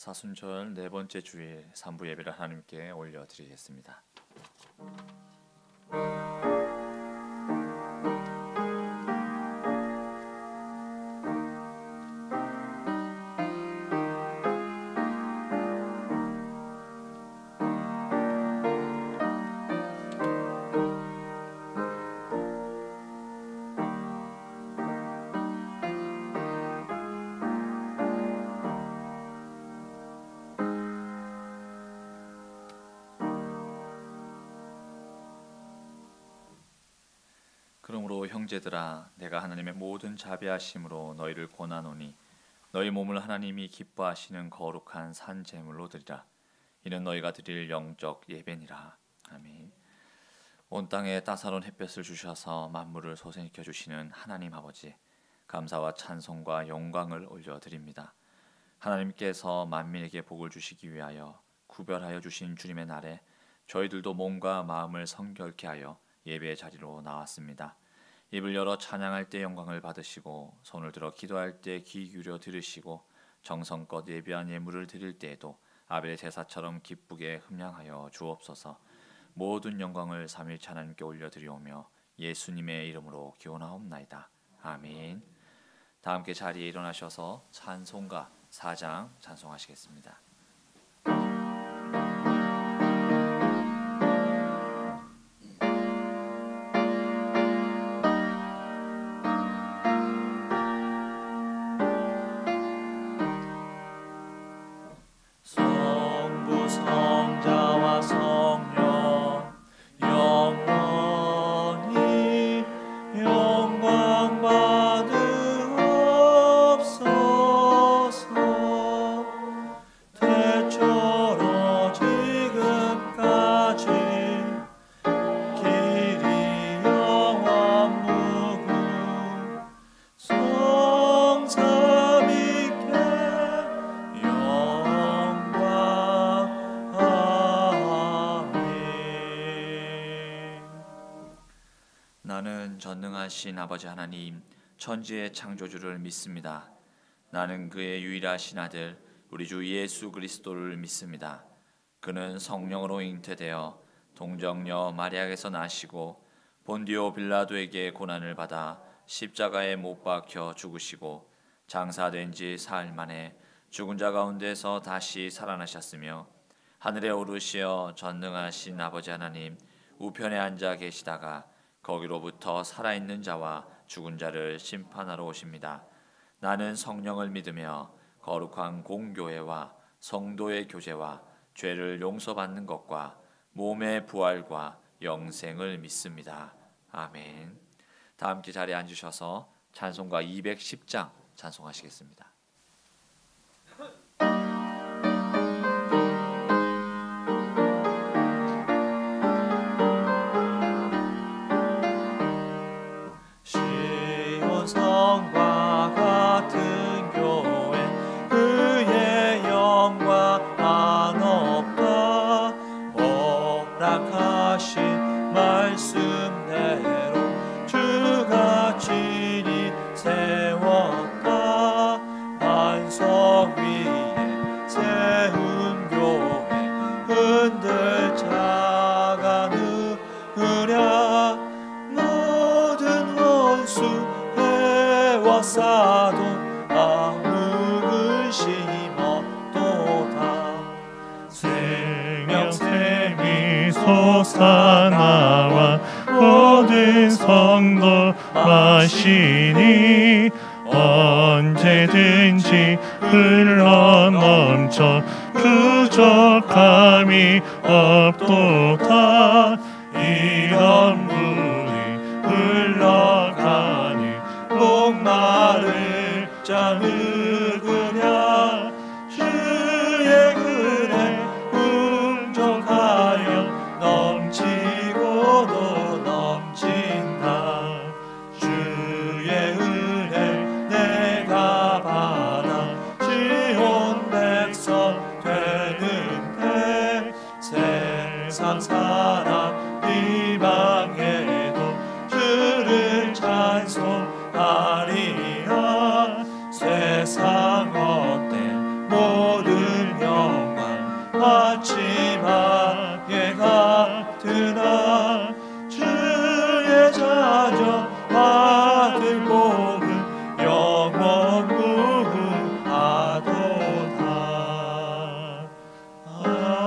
사순절 네 번째 주일 3부 예배를 하나님께 올려드리겠습니다. 그러므로 형제들아, 내가 하나님의 모든 자비하심으로 너희를 권하노니 너희 몸을 하나님이 기뻐하시는 거룩한 산 제물로 드리라. 이는 너희가 드릴 영적 예배니라. 아멘. 온 땅에 따사로운 햇볕을 주셔서 만물을 소생시켜 주시는 하나님 아버지, 감사와 찬송과 영광을 올려드립니다. 하나님께서 만민에게 복을 주시기 위하여 구별하여 주신 주님의 날에 저희들도 몸과 마음을 성결케 하여 예배의 자리로 나왔습니다. 입을 열어 찬양할 때 영광을 받으시고 손을 들어 기도할 때 귀 기울여 들으시고 정성껏 예비한 예물을 드릴 때에도 아벨의 제사처럼 기쁘게 흠양하여 주옵소서. 모든 영광을 삼위일체 하나님께 올려드리오며 예수님의 이름으로 기원하옵나이다. 아멘. 다 함께 자리에 일어나셔서 찬송가 4장 찬송하시겠습니다. 나는 전능하신 아버지 하나님, 천지의 창조주를 믿습니다. 나는 그의 유일하신 아들 우리 주 예수 그리스도를 믿습니다. 그는 성령으로 잉태되어 동정녀 마리아에게서 나시고 본디오 빌라도에게 고난을 받아 십자가에 못 박혀 죽으시고 장사된 지 사흘 만에 죽은 자 가운데서 다시 살아나셨으며 하늘에 오르시어 전능하신 아버지 하나님 우편에 앉아 계시다가 거기로부터 살아있는 자와 죽은 자를 심판하러 오십니다. 나는 성령을 믿으며 거룩한 공교회와 성도의 교제와 죄를 용서받는 것과 몸의 부활과 영생을 믿습니다. 아멘. 다 함께 자리에 앉으셔서 찬송가 210장 찬송하시겠습니다. 성과 같은 교회 그의 영광 한없다 허락하신 말씀대로 주가 친히 세웠다 반석 위에 세운 교회 흔들 자가 누구랴 모든 원수 싸도 악을 심었도다 생명샘이 솟아나와 모든 성도 마시니 언제든지 흘러넘쳐 부족함이 없도다 이런 물이 흘러가니 목마를 자 누구랴 주의 은혜 풍족하여 넘치고도 넘친다 주의 은혜 내가 받아 지온 백성 되는데 세상 사람 이방에도 주를 찬송하리라 세상 헛된 모든 마지막에 같으나 주의 자녀 받을 복은 영원 무궁하도다. 아멘.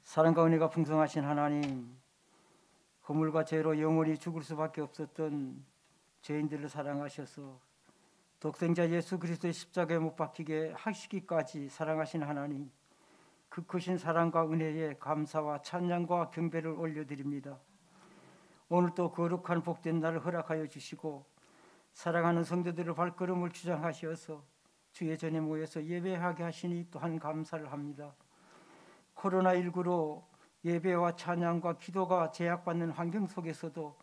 사랑과 은혜가 풍성하신 하나님, 허물과 죄로 영원히 죽을 수밖에 없었던 죄인들을 사랑하셔서 독생자 예수 그리스도의 십자가에 못 박히게 하시기까지 사랑하신 하나님, 그 크신 사랑과 은혜에 감사와 찬양과 경배를 올려드립니다. 오늘 또 거룩한 복된 날을 허락하여 주시고 사랑하는 성도들의 발걸음을 주장하셔서 주의 전에 모여서 예배하게 하시니 또한 감사를 합니다. 코로나19로 예배와 찬양과 기도가 제약받는 환경 속에서도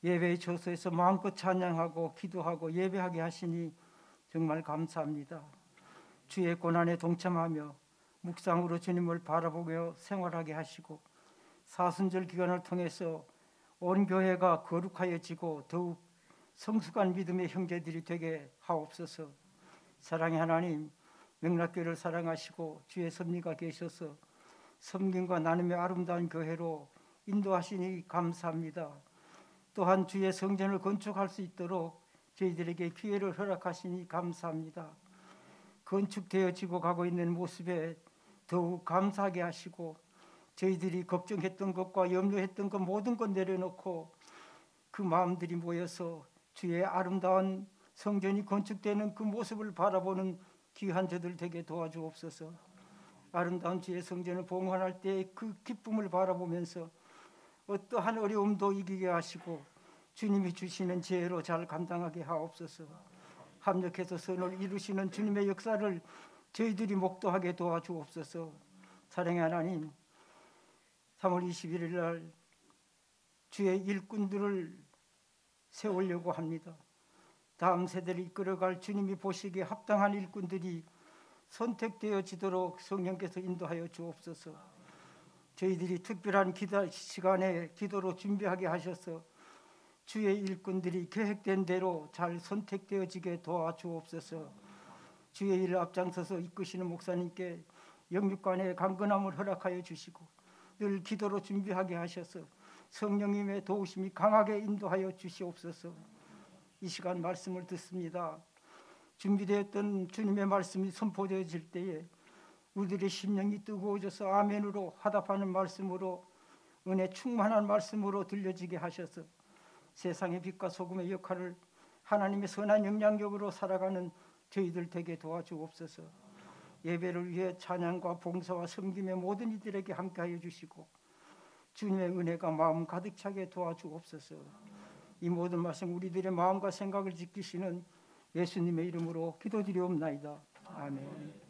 예배의 처소에서 마음껏 찬양하고 기도하고 예배하게 하시니 정말 감사합니다. 주의 고난에 동참하며 묵상으로 주님을 바라보며 생활하게 하시고 사순절 기간을 통해서 온 교회가 거룩하여지고 더욱 성숙한 믿음의 형제들이 되게 하옵소서. 사랑의 하나님, 명락교회를 사랑하시고 주의 섭리가 계셔서 섬김과 나눔의 아름다운 교회로 인도하시니 감사합니다. 또한 주의 성전을 건축할 수 있도록 저희들에게 기회를 허락하시니 감사합니다. 건축되어지고 가고 있는 모습에 더욱 감사하게 하시고 저희들이 걱정했던 것과 염려했던 것 모든 것 내려놓고 그 마음들이 모여서 주의 아름다운 성전이 건축되는 그 모습을 바라보는 귀한 저들 되게 도와주옵소서. 아름다운 주의 성전을 봉헌할 때 그 기쁨을 바라보면서 어떠한 어려움도 이기게 하시고 주님이 주시는 지혜로 잘 감당하게 하옵소서. 합력해서 선을 이루시는 주님의 역사를 저희들이 목도하게 도와주옵소서. 사랑의 하나님, 3월 21일 날 주의 일꾼들을 세우려고 합니다. 다음 세대를 이끌어갈 주님이 보시기에 합당한 일꾼들이 선택되어지도록 성령께서 인도하여 주옵소서. 저희들이 특별한 기도 시간에 기도로 준비하게 하셔서 주의 일꾼들이 계획된 대로 잘 선택되어지게 도와주옵소서. 주의 일을 앞장서서 이끄시는 목사님께 영육간의 강건함을 허락하여 주시고 늘 기도로 준비하게 하셔서 성령님의 도우심이 강하게 인도하여 주시옵소서. 이 시간 말씀을 듣습니다. 준비되었던 주님의 말씀이 선포되어질 때에 우리들의 심령이 뜨거워져서 아멘으로 화답하는 말씀으로 은혜 충만한 말씀으로 들려지게 하셔서 세상의 빛과 소금의 역할을 하나님의 선한 영향력으로 살아가는 저희들 되게 도와주옵소서. 예배를 위해 찬양과 봉사와 섬김의 모든 이들에게 함께하여 주시고 주님의 은혜가 마음 가득 차게 도와주옵소서. 이 모든 말씀 우리들의 마음과 생각을 지키시는 예수님의 이름으로 기도드리옵나이다. 아멘.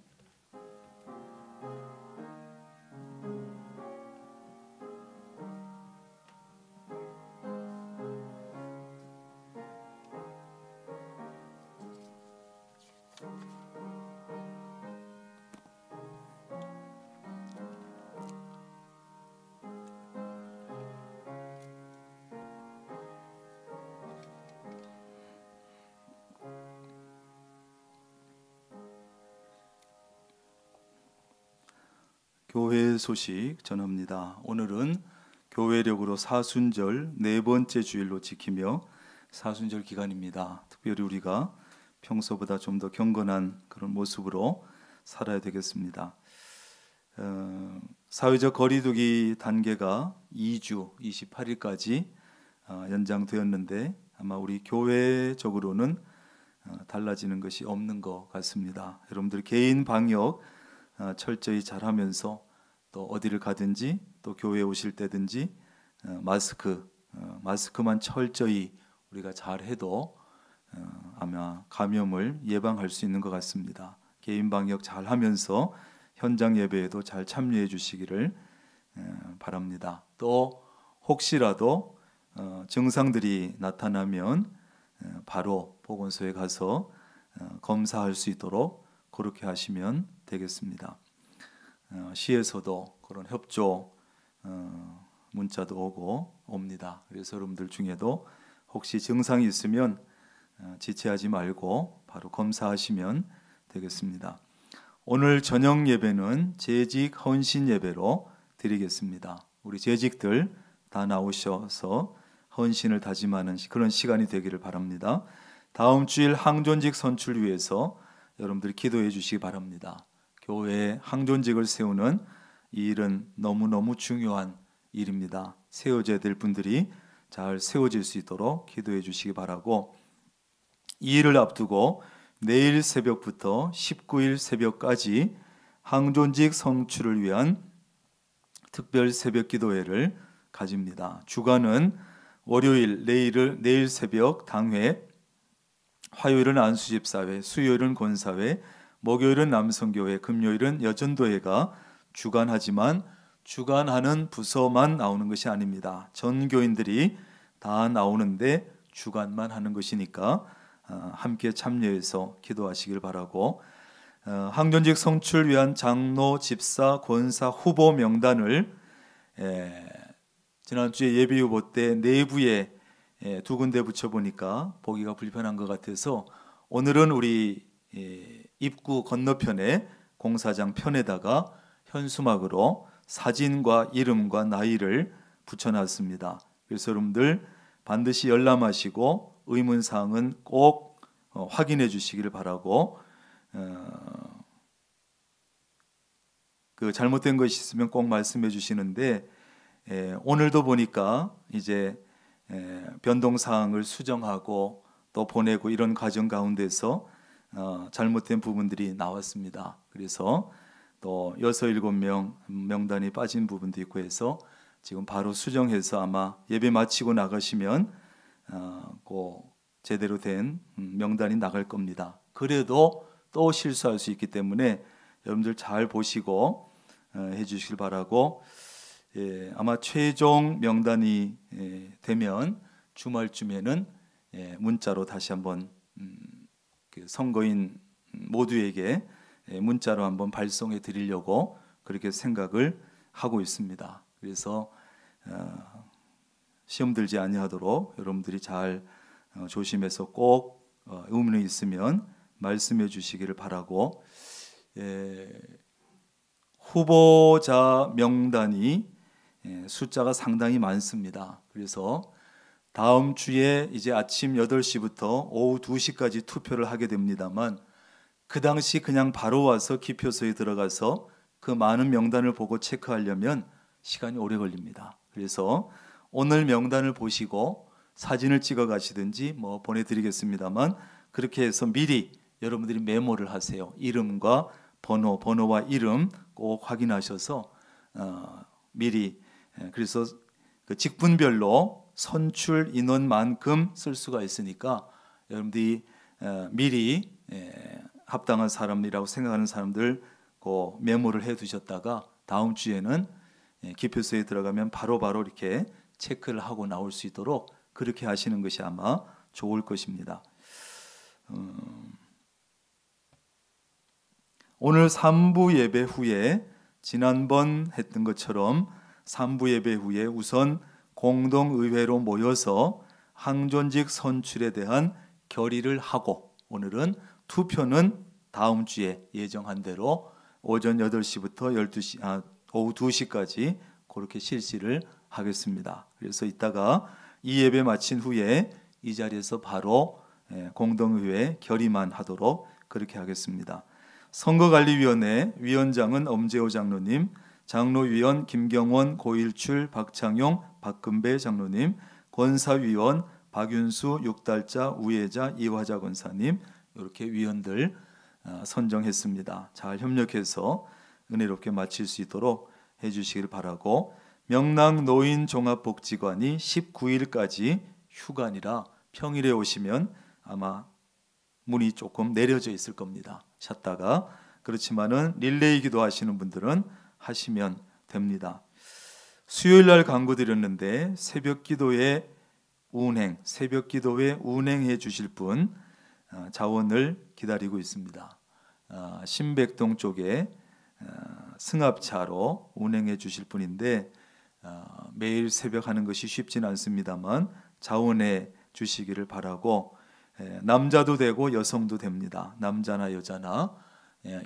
교회 소식 전합니다. 오늘은 교회력으로 사순절 네 번째 주일로 지키며 사순절 기간입니다. 특별히 우리가 평소보다 좀 더 경건한 그런 모습으로 살아야 되겠습니다. 사회적 거리두기 단계가 2주 28일까지 연장되었는데 아마 우리 교회적으로는 달라지는 것이 없는 것 같습니다. 여러분들 개인 방역 철저히 잘하면서 또 어디를 가든지 또 교회에 오실 때든지 마스크만 철저히 우리가 잘해도 아마 감염을 예방할 수 있는 것 같습니다. 개인 방역 잘하면서 현장 예배에도 잘 참여해 주시기를 바랍니다. 또 혹시라도 증상들이 나타나면 바로 보건소에 가서 검사할 수 있도록 그렇게 하시면 되겠습니다. 시에서도 그런 협조 문자도 오고 옵니다. 그래서 여러분들 중에도 혹시 증상이 있으면 지체하지 말고 바로 검사하시면 되겠습니다. 오늘 저녁 예배는 재직 헌신 예배로 드리겠습니다. 우리 재직들 다 나오셔서 헌신을 다짐하는 그런 시간이 되기를 바랍니다. 다음 주일 항존직 선출 위해서 여러분들이 기도해 주시기 바랍니다. 교회에 항존직을 세우는 이 일은 너무너무 중요한 일입니다. 세워져야 될 분들이 잘 세워질 수 있도록 기도해 주시기 바라고, 이 일을 앞두고 내일 새벽부터 19일 새벽까지 항존직 성취를 위한 특별 새벽 기도회를 가집니다. 주간은 월요일 내일 새벽 당회, 화요일은 안수집사회, 수요일은 권사회, 목요일은 남성교회, 금요일은 여전도회가 주관하지만 주관하는 부서만 나오는 것이 아닙니다. 전 교인들이 다 나오는데 주관만 하는 것이니까 함께 참여해서 기도하시길 바라고, 항존직 성취를 위한 장로, 집사, 권사 후보 명단을 지난주에 예비 후보 때 내부에 두 군데 붙여보니까 보기가 불편한 것 같아서 오늘은 우리 입구 건너편에 공사장 편에다가 현수막으로 사진과 이름과 나이를 붙여놨습니다. 그래서 여러분들 반드시 열람하시고 의문사항은 꼭 확인해 주시기를 바라고, 그 잘못된 것이 있으면 꼭 말씀해 주시는데, 오늘도 보니까 이제 변동사항을 수정하고 또 보내고 이런 과정 가운데서 잘못된 부분들이 나왔습니다. 그래서 또 6, 7명 명단이 빠진 부분도 있고 해서 지금 바로 수정해서 아마 예배 마치고 나가시면 꼭 제대로 된 명단이 나갈 겁니다. 그래도 또 실수할 수 있기 때문에 여러분들 잘 보시고 해주시길 바라고, 아마 최종 명단이 되면 주말쯤에는 문자로 다시 한번 선거인 모두에게 문자로 한번 발송해 드리려고 그렇게 생각을 하고 있습니다. 그래서 시험 들지 아니하도록 여러분들이 잘 조심해서 꼭 의문이 있으면 말씀해 주시기를 바라고, 후보자 명단이 숫자가 상당히 많습니다. 그래서 다음 주에 이제 아침 8시부터 오후 2시까지 투표를 하게 됩니다만, 그 당시 그냥 바로 와서 기표소에 들어가서 그 많은 명단을 보고 체크하려면 시간이 오래 걸립니다. 그래서 오늘 명단을 보시고 사진을 찍어 가시든지 뭐 보내드리겠습니다만, 그렇게 해서 미리 여러분들이 메모를 하세요. 이름과 번호와 이름 꼭 확인하셔서 미리, 그래서 그 직분별로 선출 인원만큼 쓸 수가 있으니까 여러분들이 미리 합당한 사람이라고 생각하는 사람들 그 메모를 해 두셨다가 다음 주에는 기표소에 들어가면 바로바로 이렇게 체크를 하고 나올 수 있도록 그렇게 하시는 것이 아마 좋을 것입니다. 오늘 3부 예배 후에 지난번 했던 것처럼 3부 예배 후에 우선 공동의회로 모여서 항존직 선출에 대한 결의를 하고, 오늘은 투표는 다음 주에 예정한 대로 오전 8시부터 오후 2시까지 그렇게 실시를 하겠습니다. 그래서 이따가 이 예배 마친 후에 이 자리에서 바로 공동의회 결의만 하도록 그렇게 하겠습니다. 선거관리위원회 위원장은 엄재호 장로님, 장로위원 김경원, 고일출, 박창용, 박금배 장로님, 권사위원 박윤수, 육달자, 우혜자, 이화자 권사님, 이렇게 위원들 선정했습니다. 잘 협력해서 은혜롭게 마칠 수 있도록 해주시길 바라고, 명랑 노인종합복지관이 19일까지 휴관이라 평일에 오시면 아마 문이 조금 내려져 있을 겁니다. 찾다가, 그렇지만은 릴레이 기도 하시는 분들은 하시면 됩니다. 수요일 날 광고 드렸는데 새벽 기도회 운행해 주실 분 자원을 기다리고 있습니다. 신백동 쪽에 승합차로 운행해 주실 분인데 매일 새벽 하는 것이 쉽지는 않습니다만 자원해 주시기를 바라고, 남자도 되고 여성도 됩니다. 남자나 여자나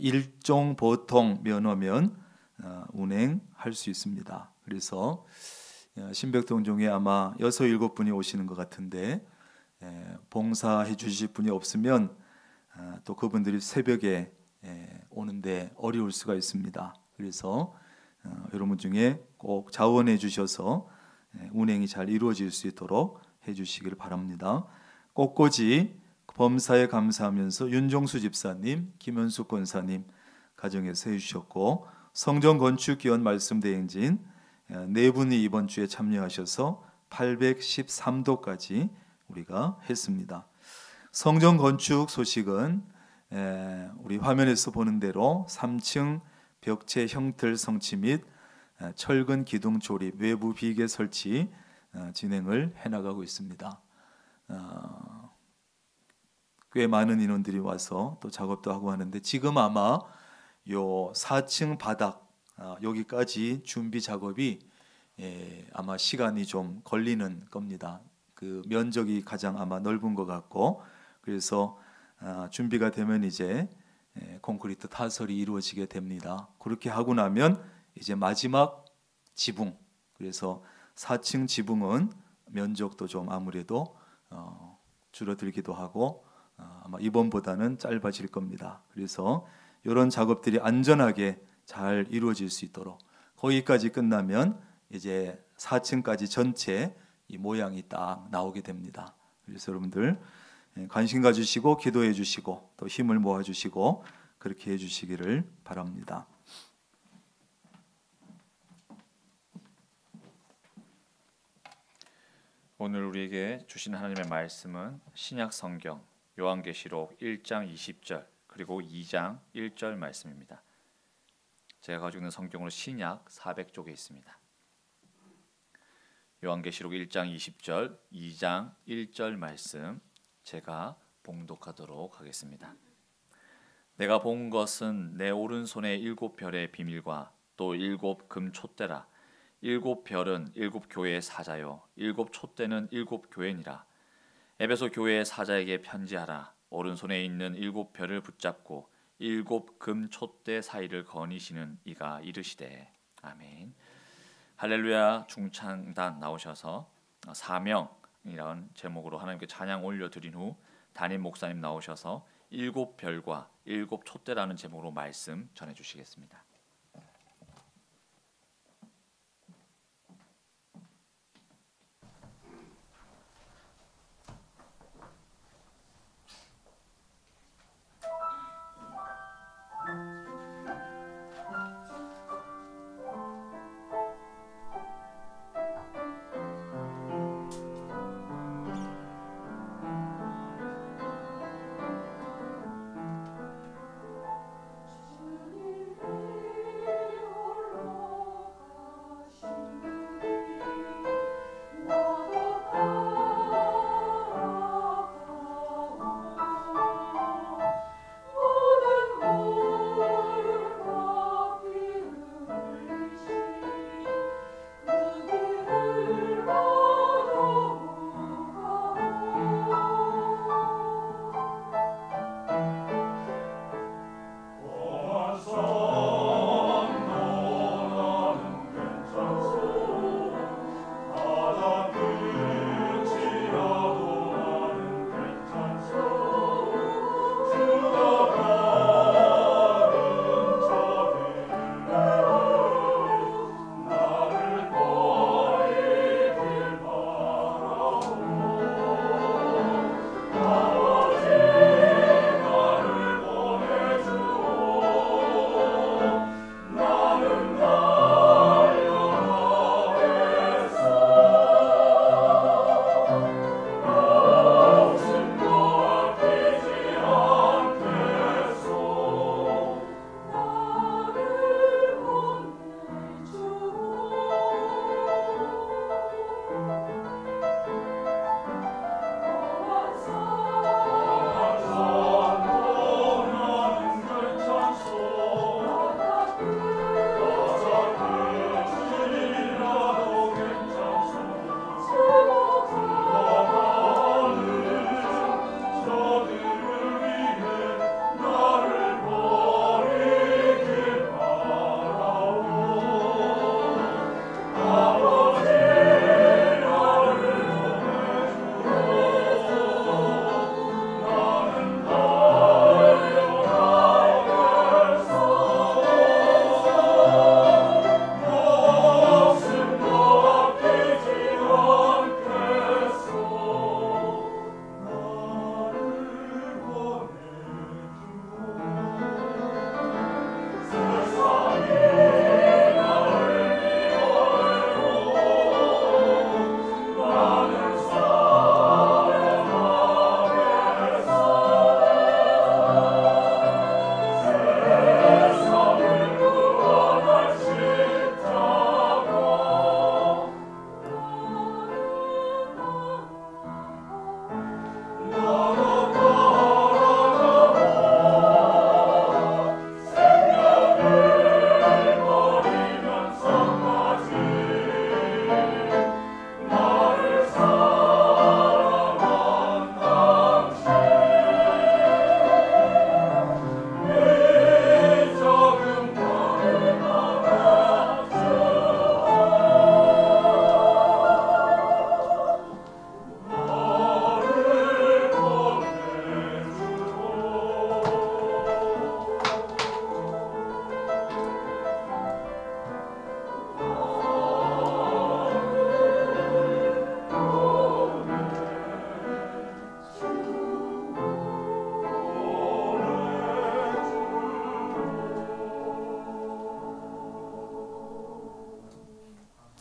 일종 보통 면허면 운행할 수 있습니다. 그래서 신백동종에 아마 6, 7분이 오시는 것 같은데, 봉사해 주실 분이 없으면 또 그분들이 새벽에 오는데 어려울 수가 있습니다. 그래서 여러분 중에 꼭 자원해 주셔서 운행이 잘 이루어질 수 있도록 해 주시길 바랍니다. 꽃꽂이 범사에 감사하면서 윤종수 집사님, 김현숙 권사님 가정에서 해주셨고, 성전 건축 기원 말씀 대행진 4분이 이번 주에 참여하셔서 813도까지 우리가 했습니다. 성전 건축 소식은 우리 화면에서 보는 대로 3층 벽체 형틀 성치 및 철근 기둥 조립, 외부 비계 설치 진행을 해나가고 있습니다. 꽤 많은 인원들이 와서 또 작업도 하고 하는데, 지금 아마 요 4층 바닥 여기까지 준비 작업이 아마 시간이 좀 걸리는 겁니다. 그 면적이 가장 아마 넓은 것 같고, 그래서 준비가 되면 이제 콘크리트 타설이 이루어지게 됩니다. 그렇게 하고 나면 이제 마지막 지붕, 그래서 4층 지붕은 면적도 좀 아무래도 줄어들기도 하고 아마 이번보다는 짧아질 겁니다. 그래서 이런 작업들이 안전하게 잘 이루어질 수 있도록, 거기까지 끝나면 이제 4층까지 전체 이 모양이 딱 나오게 됩니다. 그래서 여러분들 관심 가주시고 기도해 주시고 또 힘을 모아 주시고 그렇게 해 주시기를 바랍니다. 오늘 우리에게 주신 하나님의 말씀은 신약 성경 요한계시록 1장 20절 그리고 2장 1절 말씀입니다. 제가 가지고 있는 성경으로 신약 400쪽에 있습니다. 요한계시록 1장 20절, 2장 1절 말씀 제가 봉독하도록 하겠습니다. 내가 본 것은 내 오른손에 7별의 비밀과 또 7 금촛대라. 7별은 7 교회의 사자요 7 촛대는 7 교회니라. 에베소 교회의 사자에게 편지하라. 오른손에 있는 7별을 붙잡고 7 금촛대 사이를 거니시는 이가 이르시되. 아멘. 할렐루야 중창단 나오셔서 사명이라는 제목으로 하나님께 찬양 올려드린 후 담임 목사님 나오셔서 7별과 7 촛대라는 제목으로 말씀 전해주시겠습니다.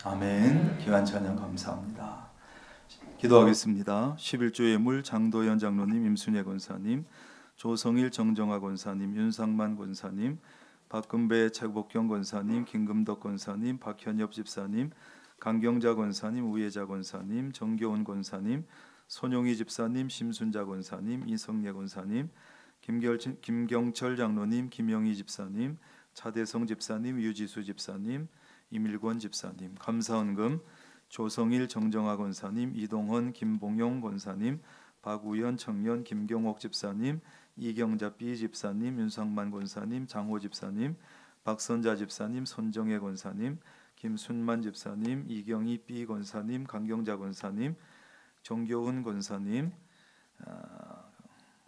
아멘. 귀한 찬양 감사합니다. 기도하겠습니다. 11조 예물 장도연 장로님, 임순혜 권사님, 조성일 정정화 권사님, 윤상만 권사님, 박금배 최복경 권사님, 김금덕 권사님, 박현엽 집사님, 강경자 권사님, 우예자 권사님, 정교훈 권사님, 손용희 집사님, 심순자 권사님, 이성예 권사님, 김경철 장로님, 김영희 집사님, 차대성 집사님, 유지수 집사님, 이밀권 집사님, 감사헌금 조성일 정정화 권사님, 이동헌 김봉용 권사님, 박우연 청년 김경옥 집사님, 이경자 B 집사님, 윤상만 권사님, 장호 집사님, 박선자 집사님, 손정혜 권사님, 김순만 집사님, 이경희 B 권사님, 강경자 권사님, 정교훈 권사님,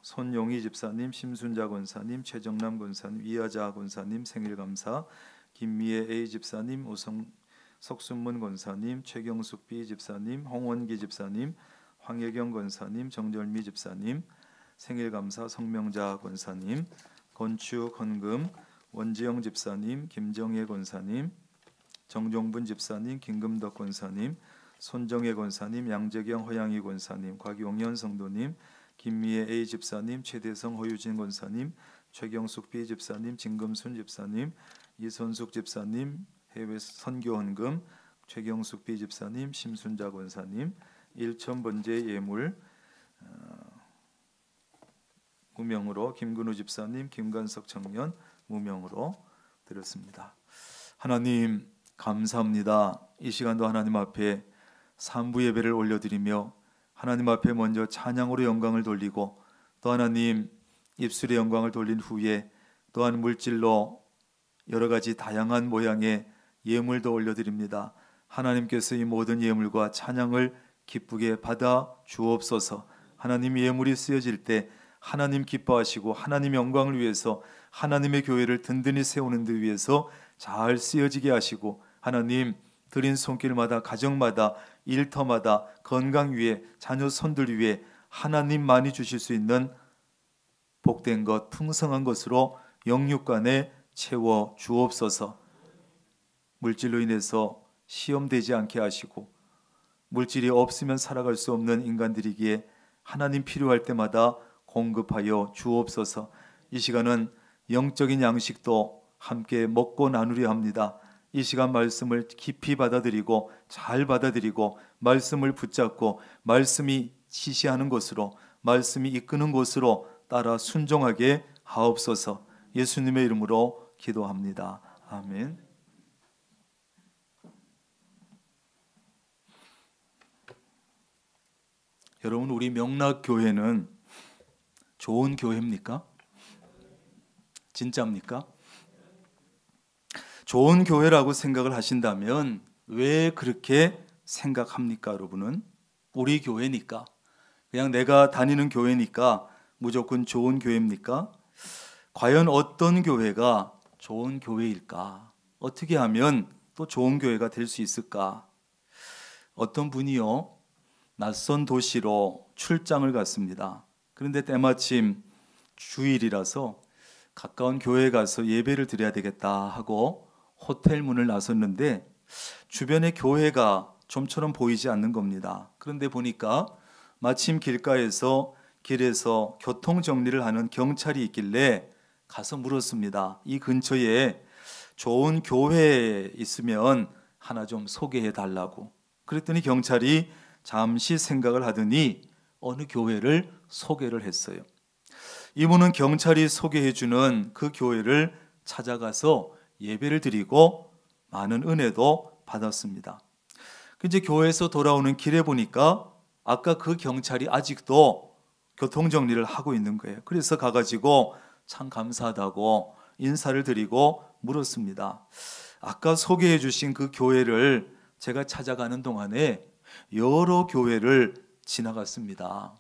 손용희 집사님, 심순자 권사님, 최정남 권사님, 이하자 권사님 생일 감사, 김미애 A 집사님, 석순문 권사님, 최경숙 B 집사님, 홍원기 집사님, 황혜경 권사님, 정절미 집사님 생일 감사, 성명자 권사님, 건축 헌금 원지영 집사님, 김정혜 권사님, 정종분 집사님, 김금덕 권사님, 손정혜 권사님, 양재경 허양희 권사님, 곽용현 성도님, 김미애 A 집사님, 최대성 허유진 권사님, 최경숙 B 집사님, 진금순 집사님, 이선숙 집사님, 해외 선교헌금, 최경숙 B 집사님, 심순자 권사님, 일천번제 예물 무명으로, 김근우 집사님, 김관석 청년 무명으로 드렸습니다. 하나님 감사합니다. 이 시간도 하나님 앞에 삼부 예배를 올려드리며 하나님 앞에 먼저 찬양으로 영광을 돌리고, 또 하나님 입술의 영광을 돌린 후에 또한 물질로 여러 가지 다양한 모양의 예물도 올려드립니다. 하나님께서 이 모든 예물과 찬양을 기쁘게 받아 주옵소서. 하나님 예물이 쓰여질 때 하나님 기뻐하시고 하나님 영광을 위해서 하나님의 교회를 든든히 세우는 데 위해서 잘 쓰여지게 하시고, 하나님 드린 손길마다 가정마다 일터마다 건강 위에 자녀 손들 위에 하나님 많이 주실 수 있는 복된 것 풍성한 것으로 영육간에 채워 주옵소서. 물질로 인해서 시험되지 않게 하시고, 물질이 없으면 살아갈 수 없는 인간들이기에 하나님 필요할 때마다 공급하여 주옵소서. 이 시간은 영적인 양식도 함께 먹고 나누려 합니다. 이 시간 말씀을 깊이 받아들이고 잘 받아들이고 말씀을 붙잡고 말씀이 지시하는 곳으로, 말씀이 이끄는 곳으로 따라 순종하게 하옵소서. 예수님의 이름으로 기도합니다. 아멘. 여러분, 우리 명락교회는 좋은 교회입니까? 진짜입니까? 좋은 교회라고 생각을 하신다면 왜 그렇게 생각합니까? 여러분은 우리 교회니까, 그냥 내가 다니는 교회니까 무조건 좋은 교회입니까? 과연 어떤 교회가 좋은 교회일까? 어떻게 하면 또 좋은 교회가 될 수 있을까? 어떤 분이요, 낯선 도시로 출장을 갔습니다. 그런데 때마침 주일이라서 가까운 교회에 가서 예배를 드려야 되겠다 하고 호텔 문을 나섰는데 주변에 교회가 좀처럼 보이지 않는 겁니다. 그런데 보니까 마침 길에서 교통 정리를 하는 경찰이 있길래 가서 물었습니다. 이 근처에 좋은 교회 있으면 하나 좀 소개해 달라고. 그랬더니 경찰이 잠시 생각을 하더니 어느 교회를 소개를 했어요. 이분은 경찰이 소개해주는 그 교회를 찾아가서 예배를 드리고 많은 은혜도 받았습니다. 이제 교회에서 돌아오는 길에 보니까 아까 그 경찰이 아직도 교통정리를 하고 있는 거예요. 그래서 가가지고 참 감사하다고 인사를 드리고 물었습니다. 아까 소개해 주신 그 교회를 제가 찾아가는 동안에 여러 교회를 지나갔습니다.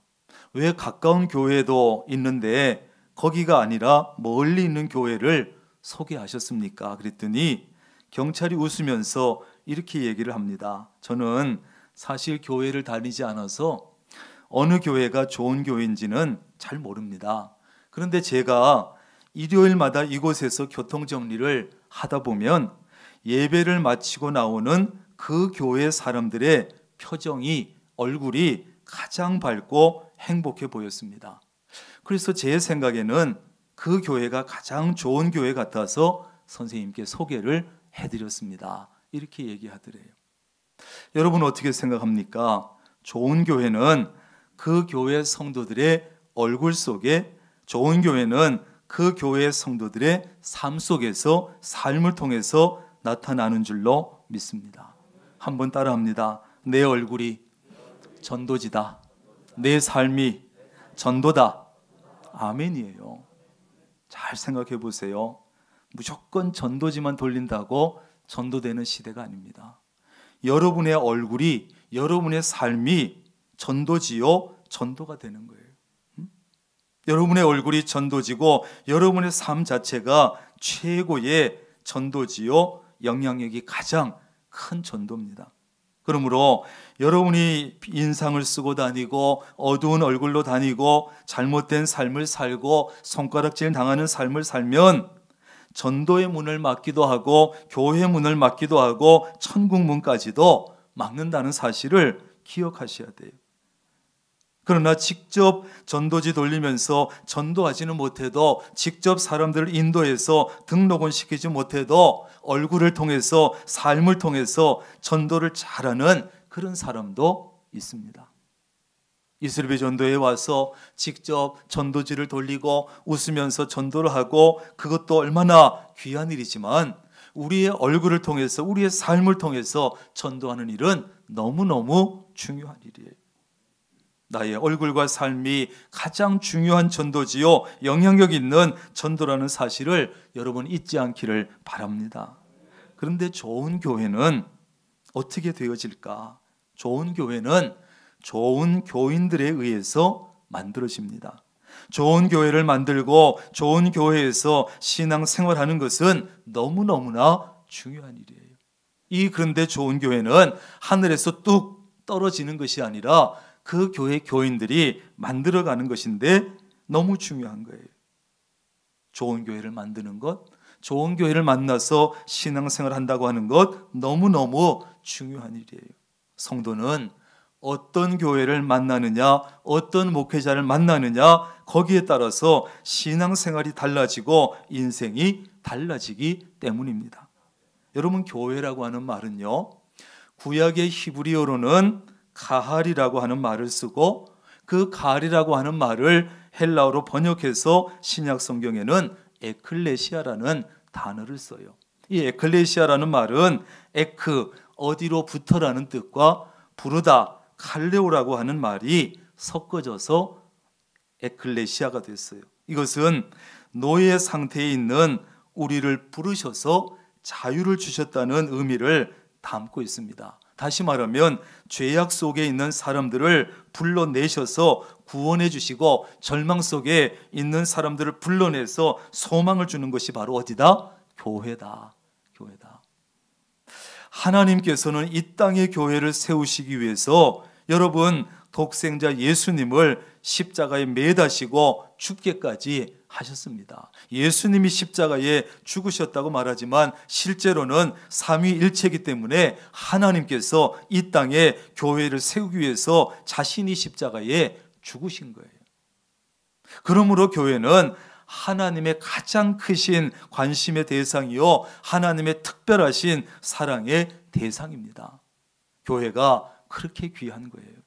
왜 가까운 교회도 있는데 거기가 아니라 멀리 있는 교회를 소개하셨습니까? 그랬더니 경찰이 웃으면서 이렇게 얘기를 합니다. 저는 사실 교회를 다니지 않아서 어느 교회가 좋은 교회인지는 잘 모릅니다. 그런데 제가 일요일마다 이곳에서 교통정리를 하다 보면 예배를 마치고 나오는 그 교회 사람들의 표정이, 얼굴이 가장 밝고 행복해 보였습니다. 그래서 제 생각에는 그 교회가 가장 좋은 교회 같아서 선생님께 소개를 해드렸습니다. 이렇게 얘기하더래요. 여러분 어떻게 생각합니까? 좋은 교회는 그 교회 성도들의 얼굴 속에, 좋은 교회는 그 교회 성도들의 삶 속에서, 삶을 통해서 나타나는 줄로 믿습니다. 한번 따라합니다. 내 얼굴이 전도지다. 내 삶이 전도다. 아멘이에요. 잘 생각해 보세요. 무조건 전도지만 돌린다고 전도되는 시대가 아닙니다. 여러분의 얼굴이, 여러분의 삶이 전도지요, 전도가 되는 거예요. 여러분의 얼굴이 전도지고 여러분의 삶 자체가 최고의 전도지요, 영향력이 가장 큰 전도입니다. 그러므로 여러분이 인상을 쓰고 다니고 어두운 얼굴로 다니고 잘못된 삶을 살고 손가락질 당하는 삶을 살면 전도의 문을 막기도 하고 교회 문을 막기도 하고 천국 문까지도 막는다는 사실을 기억하셔야 돼요. 그러나 직접 전도지 돌리면서 전도하지는 못해도, 직접 사람들을 인도해서 등록은 시키지 못해도 얼굴을 통해서, 삶을 통해서 전도를 잘하는 그런 사람도 있습니다. 이슬비 전도에 와서 직접 전도지를 돌리고 웃으면서 전도를 하고, 그것도 얼마나 귀한 일이지만 우리의 얼굴을 통해서, 우리의 삶을 통해서 전도하는 일은 너무너무 중요한 일이에요. 나의 얼굴과 삶이 가장 중요한 전도지요, 영향력 있는 전도라는 사실을 여러분 잊지 않기를 바랍니다. 그런데 좋은 교회는 어떻게 되어질까? 좋은 교회는 좋은 교인들에 의해서 만들어집니다. 좋은 교회를 만들고 좋은 교회에서 신앙생활하는 것은 너무너무나 중요한 일이에요. 그런데 좋은 교회는 하늘에서 뚝 떨어지는 것이 아니라 그 교회 교인들이 만들어가는 것인데 너무 중요한 거예요. 좋은 교회를 만드는 것, 좋은 교회를 만나서 신앙생활 한다고 하는 것 너무너무 중요한 일이에요. 성도는 어떤 교회를 만나느냐, 어떤 목회자를 만나느냐, 거기에 따라서 신앙생활이 달라지고 인생이 달라지기 때문입니다. 여러분, 교회라고 하는 말은요, 구약의 히브리어로는 가할이라고 하는 말을 쓰고, 그 가할이라고 하는 말을 헬라어로 번역해서 신약 성경에는 에클레시아라는 단어를 써요. 이 에클레시아라는 말은 에크, 어디로부터라는 뜻과 부르다, 칼레오라고 하는 말이 섞어져서 에클레시아가 됐어요. 이것은 노예 상태에 있는 우리를 부르셔서 자유를 주셨다는 의미를 담고 있습니다. 다시 말하면 죄악 속에 있는 사람들을 불러내셔서 구원해 주시고, 절망 속에 있는 사람들을 불러내서 소망을 주는 것이 바로 어디다? 교회다. 교회다. 하나님께서는 이 땅의 교회를 세우시기 위해서 여러분, 독생자 예수님을 십자가에 매다시고 죽게까지 하셨습니다. 예수님이 십자가에 죽으셨다고 말하지만 실제로는 삼위일체이기 때문에 하나님께서 이 땅에 교회를 세우기 위해서 자신이 십자가에 죽으신 거예요. 그러므로 교회는 하나님의 가장 크신 관심의 대상이요, 하나님의 특별하신 사랑의 대상입니다. 교회가 그렇게 귀한 거예요.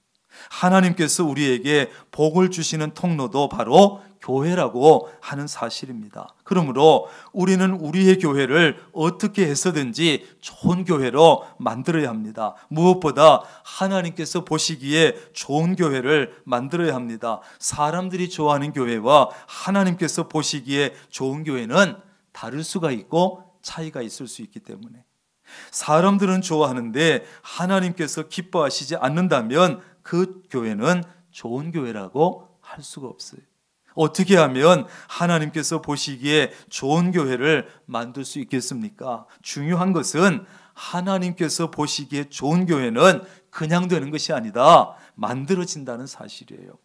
하나님께서 우리에게 복을 주시는 통로도 바로 교회라고 하는 사실입니다. 그러므로 우리는 우리의 교회를 어떻게 해서든지 좋은 교회로 만들어야 합니다. 무엇보다 하나님께서 보시기에 좋은 교회를 만들어야 합니다. 사람들이 좋아하는 교회와 하나님께서 보시기에 좋은 교회는 다를 수가 있고 차이가 있을 수 있기 때문에, 사람들은 좋아하는데 하나님께서 기뻐하시지 않는다면 그 교회는 좋은 교회라고 할 수가 없어요. 어떻게 하면 하나님께서 보시기에 좋은 교회를 만들 수 있겠습니까? 중요한 것은 하나님께서 보시기에 좋은 교회는 그냥 되는 것이 아니다, 만들어진다는 사실이에요.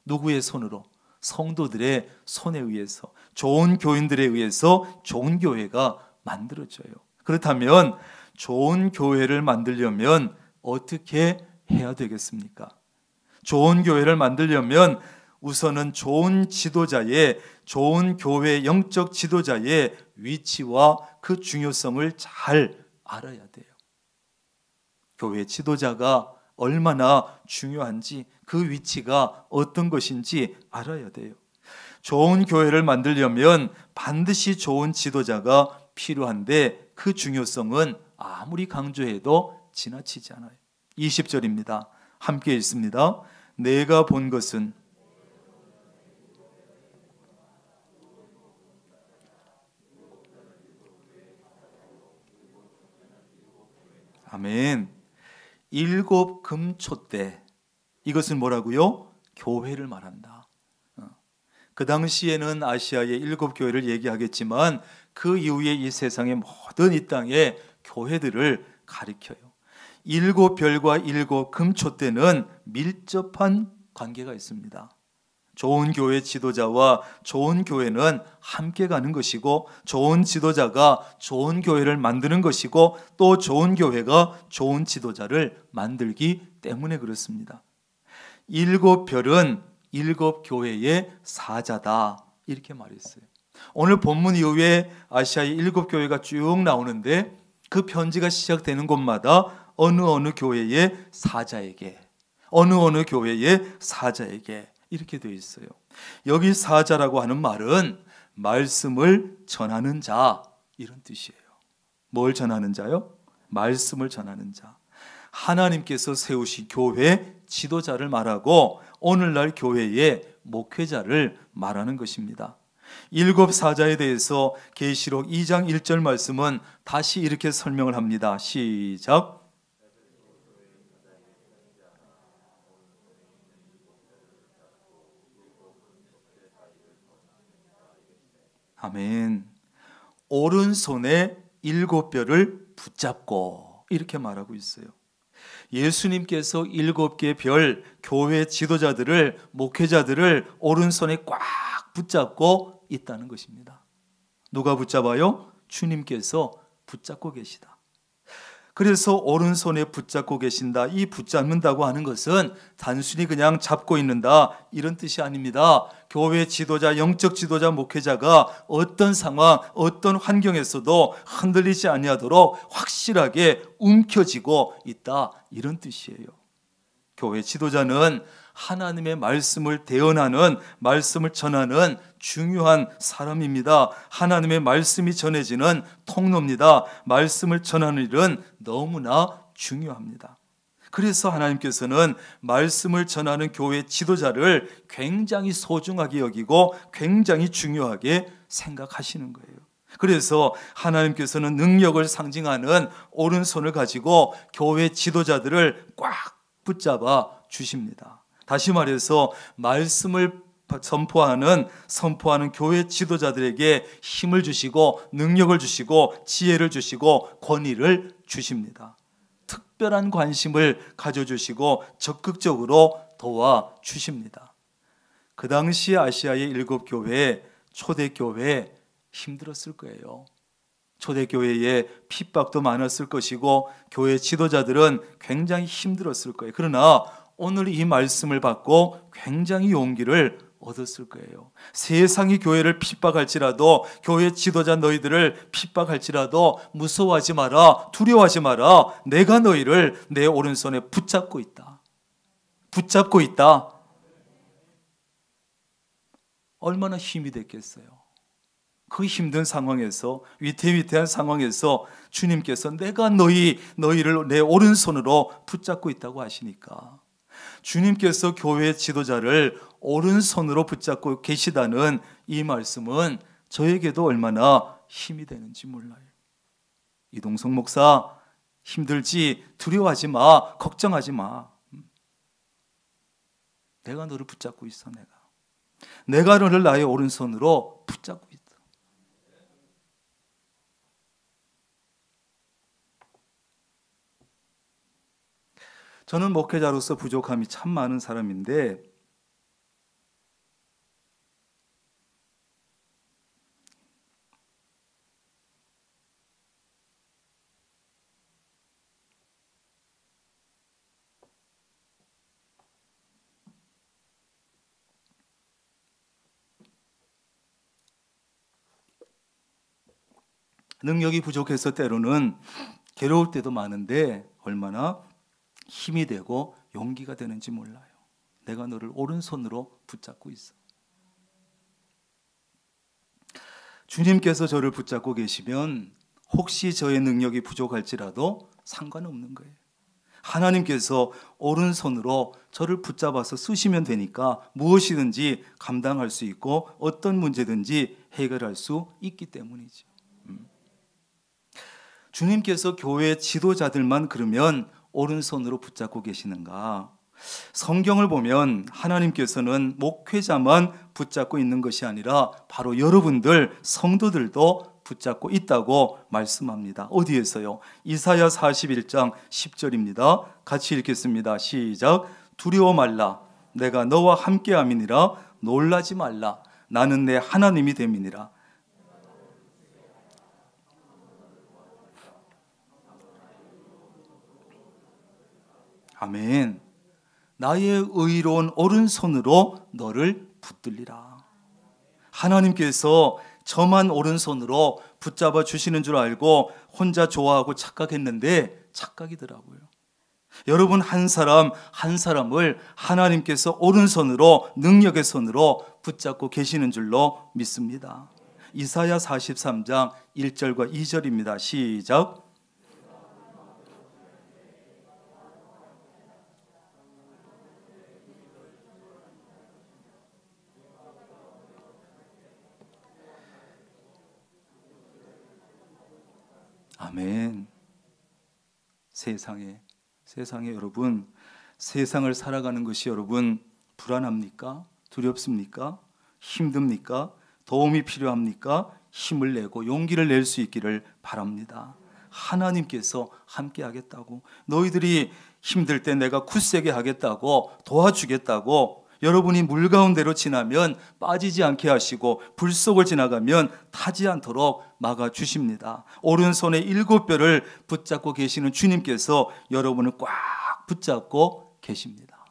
누구의 손으로? 성도들의 손에 의해서, 좋은 교인들에 의해서 좋은 교회가 만들어져요. 그렇다면 좋은 교회를 만들려면 어떻게 해야 되겠습니까? 좋은 교회를 만들려면 우선은 좋은 지도자의, 좋은 교회 영적 지도자의 위치와 그 중요성을 잘 알아야 돼요. 교회 지도자가 얼마나 중요한지, 그 위치가 어떤 것인지 알아야 돼요. 좋은 교회를 만들려면 반드시 좋은 지도자가 필요한데 그 중요성은 아무리 강조해도 지나치지 않아요. 20절입니다. 함께 읽습니다. 내가 본 것은 아멘. 7 금초대, 이것은 뭐라고요? 교회를 말한다. 그 당시에는 아시아의 7 교회를 얘기하겠지만 그 이후에 이 세상의 모든 이 땅의 교회들을 가리켜요. 7 별과 7 금초대는 밀접한 관계가 있습니다. 좋은 교회 지도자와 좋은 교회는 함께 가는 것이고, 좋은 지도자가 좋은 교회를 만드는 것이고, 또 좋은 교회가 좋은 지도자를 만들기 때문에 그렇습니다. 7 별은 7 교회의 사자다, 이렇게 말했어요. 오늘 본문 이후에 아시아의 7 교회가 쭉 나오는데 그 편지가 시작되는 곳마다 어느 교회의 사자에게, 어느 교회의 사자에게 이렇게 되어 있어요. 여기 사자라고 하는 말은 말씀을 전하는 자, 이런 뜻이에요. 뭘 전하는 자요? 말씀을 전하는 자. 하나님께서 세우신 교회 지도자를 말하고 오늘날 교회의 목회자를 말하는 것입니다. 7 사자에 대해서 계시록 2장 1절 말씀은 다시 이렇게 설명을 합니다. 시작. 아멘. 오른손에 7 별을 붙잡고, 이렇게 말하고 있어요. 예수님께서 7개 별 교회 지도자들을, 목회자들을 오른손에 꽉 붙잡고 있다는 것입니다. 누가 붙잡아요? 주님께서 붙잡고 계시다. 그래서 오른손에 붙잡고 계신다. 이 붙잡는다고 하는 것은 단순히 그냥 잡고 있는다, 이런 뜻이 아닙니다. 교회 지도자, 영적 지도자, 목회자가 어떤 상황, 어떤 환경에서도 흔들리지 아니하도록 확실하게 움켜쥐고 있다, 이런 뜻이에요. 교회 지도자는 하나님의 말씀을 대언하는, 말씀을 전하는 중요한 사람입니다. 하나님의 말씀이 전해지는 통로입니다. 말씀을 전하는 일은 너무나 중요합니다. 그래서 하나님께서는 말씀을 전하는 교회 지도자를 굉장히 소중하게 여기고 굉장히 중요하게 생각하시는 거예요. 그래서 하나님께서는 능력을 상징하는 오른손을 가지고 교회 지도자들을 꽉 붙잡아 주십니다. 다시 말해서 말씀을 선포하는 교회 지도자들에게 힘을 주시고 능력을 주시고 지혜를 주시고 권위를 주십니다. 특별한 관심을 가져주시고 적극적으로 도와주십니다. 그 당시 아시아의 7 교회, 초대교회 힘들었을 거예요. 초대교회에 핍박도 많았을 것이고 교회 지도자들은 굉장히 힘들었을 거예요. 그러나 오늘 이 말씀을 받고 굉장히 용기를 얻었을 거예요. 세상이 교회를 핍박할지라도, 교회 지도자 너희들을 핍박할지라도 무서워하지 마라, 두려워하지 마라. 내가 너희를 내 오른손에 붙잡고 있다. 붙잡고 있다. 얼마나 힘이 됐겠어요. 그 힘든 상황에서, 위태위태한 상황에서 주님께서 내가 너희를 내 오른손으로 붙잡고 있다고 하시니까, 주님께서 교회 지도자를 오른손으로 붙잡고 계시다는 이 말씀은 저에게도 얼마나 힘이 되는지 몰라요. 이동성 목사, 힘들지? 두려워하지 마, 걱정하지 마. 내가 너를 붙잡고 있어. 내가 너를 나의 오른손으로 붙잡고 있어. 저는 목회자로서 부족함이 참 많은 사람인데 능력이 부족해서 때로는 괴로울 때도 많은데 얼마나 힘이 되고 용기가 되는지 몰라요. 내가 너를 오른손으로 붙잡고 있어. 주님께서 저를 붙잡고 계시면 혹시 저의 능력이 부족할지라도 상관없는 거예요. 하나님께서 오른손으로 저를 붙잡아서 쓰시면 되니까 무엇이든지 감당할 수 있고 어떤 문제든지 해결할 수 있기 때문이죠. 주님께서 교회 지도자들만 그러면 오른손으로 붙잡고 계시는가? 성경을 보면 하나님께서는 목회자만 붙잡고 있는 것이 아니라 바로 여러분들 성도들도 붙잡고 있다고 말씀합니다. 어디에서요? 이사야 41장 10절입니다. 같이 읽겠습니다. 시작. 두려워 말라. 내가 너와 함께함이니라. 놀라지 말라. 나는 내 하나님이 됨이니라. 아멘. 나의 의로운 오른손으로 너를 붙들리라. 하나님께서 저만 오른손으로 붙잡아 주시는 줄 알고 혼자 좋아하고 착각했는데 착각이더라고요. 여러분 한 사람 한 사람을 하나님께서 오른손으로 능력의 손으로 붙잡고 계시는 줄로 믿습니다. 이사야 43장 1절과 2절입니다. 시작. 아멘. 세상에 여러분, 세상을 살아가는 것이 여러분 불안합니까? 두렵습니까? 힘듭니까? 도움이 필요합니까? 힘을 내고 용기를 낼 수 있기를 바랍니다. 하나님께서 함께 하겠다고, 너희들이 힘들 때 내가 굳세게 하겠다고, 도와주겠다고, 여러분이 물 가운데로 지나면 빠지지 않게 하시고 불 속을 지나가면 타지 않도록 막아주십니다. 오른손에 7뼈를 붙잡고 계시는 주님께서 여러분을 꽉 붙잡고 계십니다.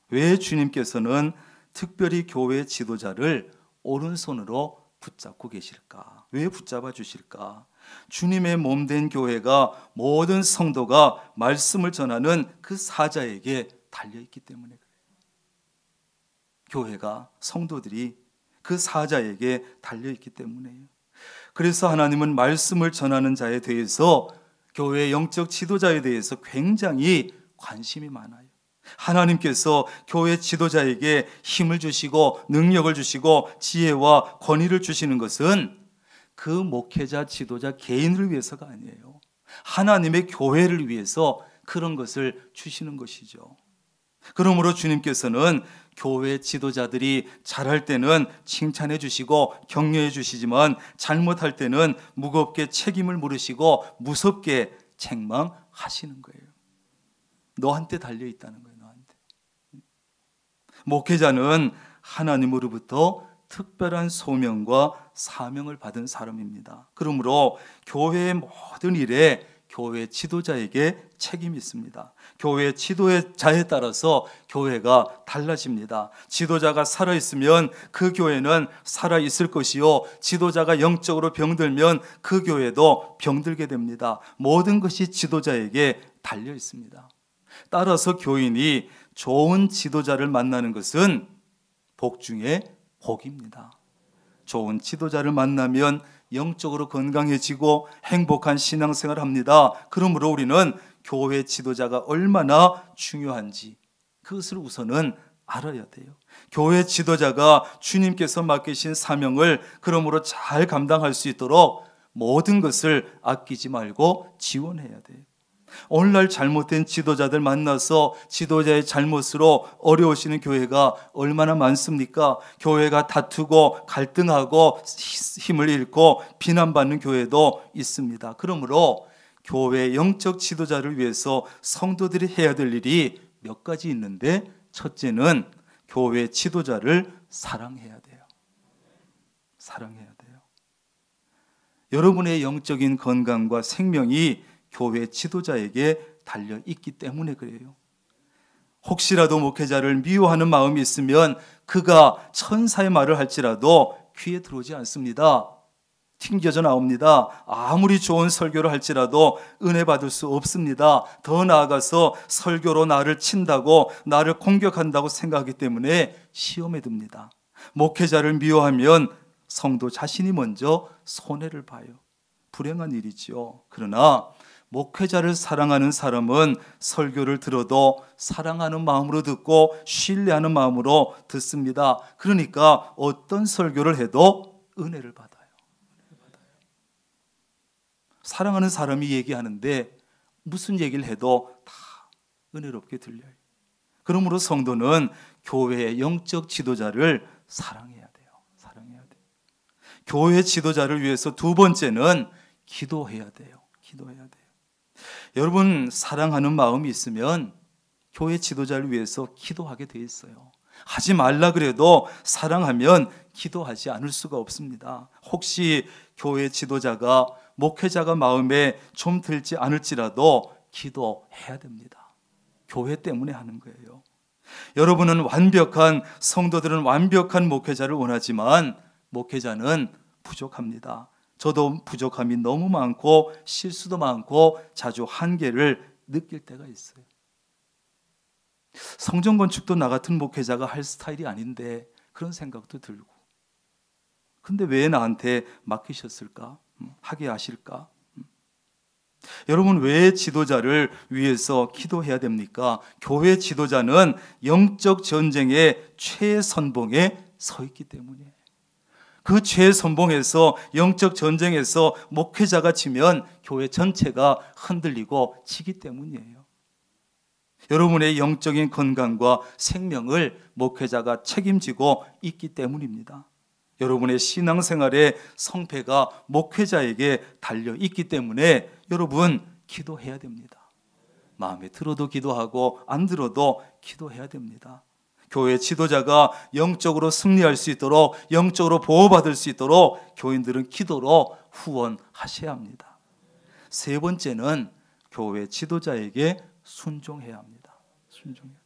왜 주님께서는 특별히 교회 지도자를 오른손으로 붙잡고 계실까? 왜 붙잡아 주실까? 주님의 몸된 교회가 모든 성도가 말씀을 전하는 그 사자에게 달려있기 때문에 그래요. 교회가, 성도들이 그 사자에게 달려있기 때문에요. 그래서 하나님은 말씀을 전하는 자에 대해서, 교회의 영적 지도자에 대해서 굉장히 관심이 많아요. 하나님께서 교회 지도자에게 힘을 주시고 능력을 주시고 지혜와 권위를 주시는 것은 그 목회자, 지도자 개인을 위해서가 아니에요. 하나님의 교회를 위해서 그런 것을 주시는 것이죠. 그러므로 주님께서는 교회 지도자들이 잘할 때는 칭찬해 주시고 격려해 주시지만 잘못할 때는 무겁게 책임을 물으시고 무섭게 책망하시는 거예요. 너한테 달려있다는 거예요. 너한테. 목회자는 하나님으로부터 특별한 소명과 사명을 받은 사람입니다. 그러므로 교회의 모든 일에 교회 지도자에게 책임이 있습니다. 교회 지도자에 따라서 교회가 달라집니다. 지도자가 살아있으면 그 교회는 살아있을 것이요, 지도자가 영적으로 병들면 그 교회도 병들게 됩니다. 모든 것이 지도자에게 달려 있습니다. 따라서 교인이 좋은 지도자를 만나는 것은 복 중에 복입니다. 좋은 지도자를 만나면 영적으로 건강해지고 행복한 신앙생활을 합니다. 그러므로 우리는 교회 지도자가 얼마나 중요한지 그것을 우선은 알아야 돼요. 교회 지도자가 주님께서 맡기신 사명을 그러므로 잘 감당할 수 있도록 모든 것을 아끼지 말고 지원해야 돼요. 오늘날 잘못된 지도자들 만나서 지도자의 잘못으로 어려우시는 교회가 얼마나 많습니까? 교회가 다투고 갈등하고 힘을 잃고 비난받는 교회도 있습니다. 그러므로 교회 영적 지도자를 위해서 성도들이 해야 될 일이 몇 가지 있는데, 첫째는 교회 지도자를 사랑해야 돼요. 사랑해야 돼요. 여러분의 영적인 건강과 생명이 교회 지도자에게 달려 있기 때문에 그래요. 혹시라도 목회자를 미워하는 마음이 있으면 그가 천사의 말을 할지라도 귀에 들어오지 않습니다. 튕겨져 나옵니다. 아무리 좋은 설교를 할지라도 은혜 받을 수 없습니다. 더 나아가서 설교로 나를 친다고, 나를 공격한다고 생각하기 때문에 시험에 듭니다. 목회자를 미워하면 성도 자신이 먼저 손해를 봐요. 불행한 일이지요. 그러나 목회자를 사랑하는 사람은 설교를 들어도 사랑하는 마음으로 듣고 신뢰하는 마음으로 듣습니다. 그러니까 어떤 설교를 해도 은혜를 받아요. 사랑하는 사람이 얘기하는데 무슨 얘기를 해도 다 은혜롭게 들려요. 그러므로 성도는 교회의 영적 지도자를 사랑해야 돼요. 사랑해야 돼요. 교회 지도자를 위해서 두 번째는 기도해야 돼요. 기도해야 돼요. 여러분, 사랑하는 마음이 있으면 교회 지도자를 위해서 기도하게 돼 있어요. 하지 말라 그래도 사랑하면 기도하지 않을 수가 없습니다. 혹시 교회 지도자가, 목회자가 마음에 좀 들지 않을지라도 기도해야 됩니다. 교회 때문에 하는 거예요. 여러분은 완벽한, 성도들은 완벽한 목회자를 원하지만 목회자는 부족합니다. 저도 부족함이 너무 많고 실수도 많고 자주 한계를 느낄 때가 있어요. 성전 건축도 나 같은 목회자가 할 스타일이 아닌데 그런 생각도 들고, 근데 왜 나한테 맡기셨을까? 하게 하실까? 여러분, 왜 지도자를 위해서 기도해야 됩니까? 교회 지도자는 영적 전쟁의 최선봉에 서 있기 때문이에요. 그 최선봉에서, 영적 전쟁에서 목회자가 지면 교회 전체가 흔들리고 지기 때문이에요. 여러분의 영적인 건강과 생명을 목회자가 책임지고 있기 때문입니다. 여러분의 신앙생활의 성패가 목회자에게 달려 있기 때문에 여러분 기도해야 됩니다. 마음에 들어도 기도하고 안 들어도 기도해야 됩니다. 교회 지도자가 영적으로 승리할 수 있도록, 영적으로 보호받을 수 있도록 교인들은 기도로 후원하셔야 합니다. 세 번째는 교회 지도자에게 순종해야 합니다. 순종해야 합니다.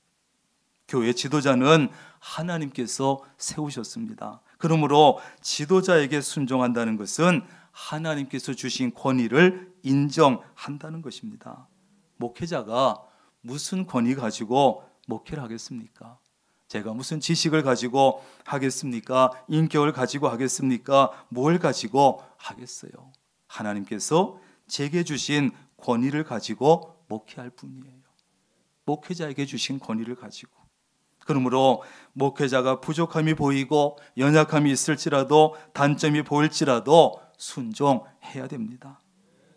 교회 지도자는 하나님께서 세우셨습니다. 그러므로 지도자에게 순종한다는 것은 하나님께서 주신 권위를 인정한다는 것입니다. 목회자가 무슨 권위 가지고 목회를 하겠습니까? 제가 무슨 지식을 가지고 하겠습니까? 인격을 가지고 하겠습니까? 뭘 가지고 하겠어요? 하나님께서 제게 주신 권위를 가지고 목회할 뿐이에요. 목회자에게 주신 권위를 가지고. 그러므로 목회자가 부족함이 보이고 연약함이 있을지라도, 단점이 보일지라도 순종해야 됩니다.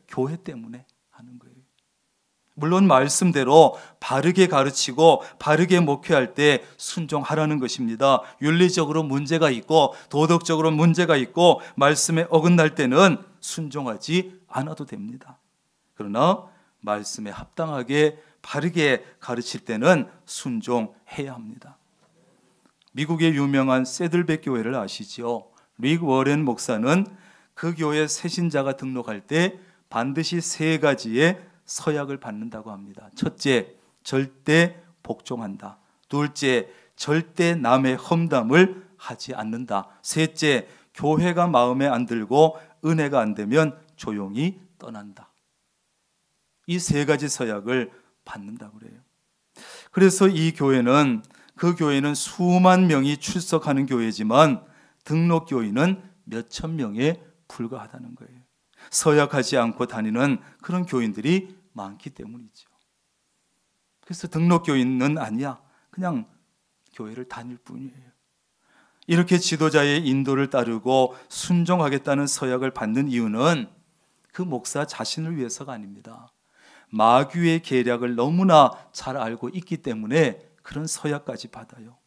교회 때문에 하는 거예요. 물론 말씀대로 바르게 가르치고 바르게 목회할 때 순종하라는 것입니다. 윤리적으로 문제가 있고 도덕적으로 문제가 있고 말씀에 어긋날 때는 순종하지 않아도 됩니다. 그러나 말씀에 합당하게 바르게 가르칠 때는 순종해야 합니다. 미국의 유명한 세들백 교회를 아시죠? 릭 워렌 목사는 그 교회 새신자가 등록할 때 반드시 세 가지의 서약을 받는다고 합니다. 첫째, 절대 복종한다. 둘째, 절대 남의 험담을 하지 않는다. 셋째, 교회가 마음에 안 들고 은혜가 안 되면 조용히 떠난다. 이 세 가지 서약을 받는다고 그래요. 그래서 이 교회는, 그 교회는 수만 명이 출석하는 교회지만 등록 교인은 몇천 명에 불과하다는 거예요. 서약하지 않고 다니는 그런 교인들이 많기 때문이죠. 그래서 등록 교인은 아니야, 그냥 교회를 다닐 뿐이에요. 이렇게 지도자의 인도를 따르고 순종하겠다는 서약을 받는 이유는 그 목사 자신을 위해서가 아닙니다. 마귀의 계략을 너무나 잘 알고 있기 때문에 그런 서약까지 받아요.